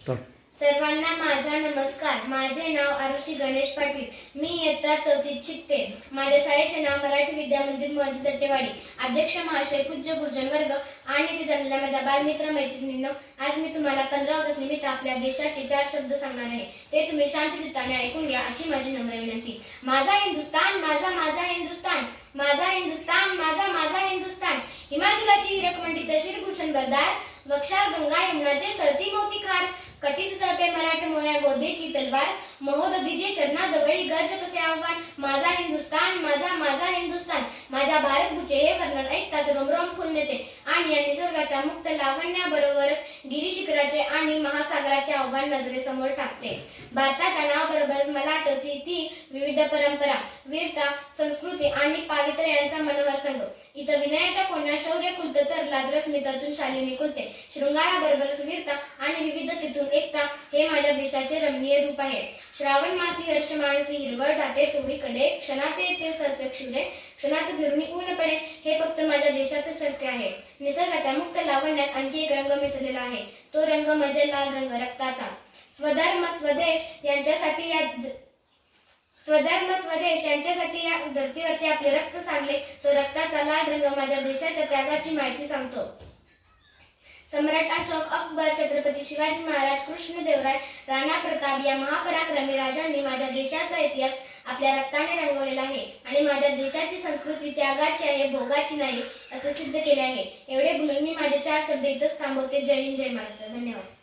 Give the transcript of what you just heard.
सर्वांना माझा नमस्कार. माझे नाव आरुषी गणेश पाटील. मी इयत्ता 4थीत शिकते. माझ्या शाळेचे नाव मराठी विद्या मंदिर मोहजी जट्टेवाडी. अध्यक्ष महाशय, पूज्य गुरुजन वर्ग आणि तिथे जमलेल्या माझ्या बालमित्र मैत्रिणींनो, आज मी तुम्हाला 15 ऑगस्ट निमित्त आपल्या देशाचे 4 शब्द सांगणार आहे. ते तुम्ही शांत चित्ताने ऐकून घ्या अशी माझी नम्र विनंती. माझा हिंदुस्तान, माझा माझा हिंदुस्तान, माझा हिंदुस्तान, माझा माझा हिंदुस्तान. हिमाचलाची हिरकमंडी तशीर भूषण बरदार, वक्षार गंगा यमुनाचे सळती मोती खार, कटीस तळपे मराठ मोहऱ्या गोदेची तलवार, महोदधीचे चरणाजवळी गर्ज तसे आव्हान. माझा हिंदुस्तान, माझा माझा हिंदुस्तान. माझ्या भारत भूचे हे वर्णन ऐकताच रोमरोम फुलून येते आणि या निसर्गाच्या मुक्त लावण्याबरोबरच गिरीशिखराचे आणि महासागराचे आव्हान नजरेसमोर टाकते. भारताच्या नावाबरोबरच मला आठवते ती विविध परंपरा, वीरता, संस्कृती आणि पावित्र्य यांचा मनोहर संघ. इथं विनयाच्या कोण्या शौर्य खुलतं तर लाजरं स्मितातून शालिनी खुलते. शृंगाराबरोबरच वीरता आणि विविधतेतून एकता हे माझ्या देशाचे रमणीय रूप आहे. श्रावण मासी हर्ष मानसी हिरवळ दाटे चोहीकडे, क्षणात येते सरसक शिवरे, क्षणात फिरुनी ऊन पडे. हे फक्त माझ्या देशातच शक्य आहे. निसर्गाच्या मुक्त लावण्यात आणखी एक रंग मिसळलेला आहे. तो रंग म्हणजे लाल रंग, रक्ताचा. स्वधर्म स्वदेश यांच्यासाठी या धर्तीवरती आपले रक्त सांडले. तो रक्ताचा लाल रंग माझ्या देशाच्या त्यागाची माहिती सांगतो. सम्राट अशोक, अकबर, छत्रपती शिवाजी महाराज, कृष्णदेवराय, राणा प्रताप या महापराक्रमी राजांनी माझ्या देशाचा इतिहास आपल्या रक्ताने रंगवलेला आहे आणि माझ्या देशाची संस्कृती त्यागाची आहे, भोगाची नाही असे सिद्ध केले आहे. एवढे बोलून मी माझे 4 शब्द इथंच थांबवते. जय हिंद, जय महाराष्ट्र. धन्यवाद.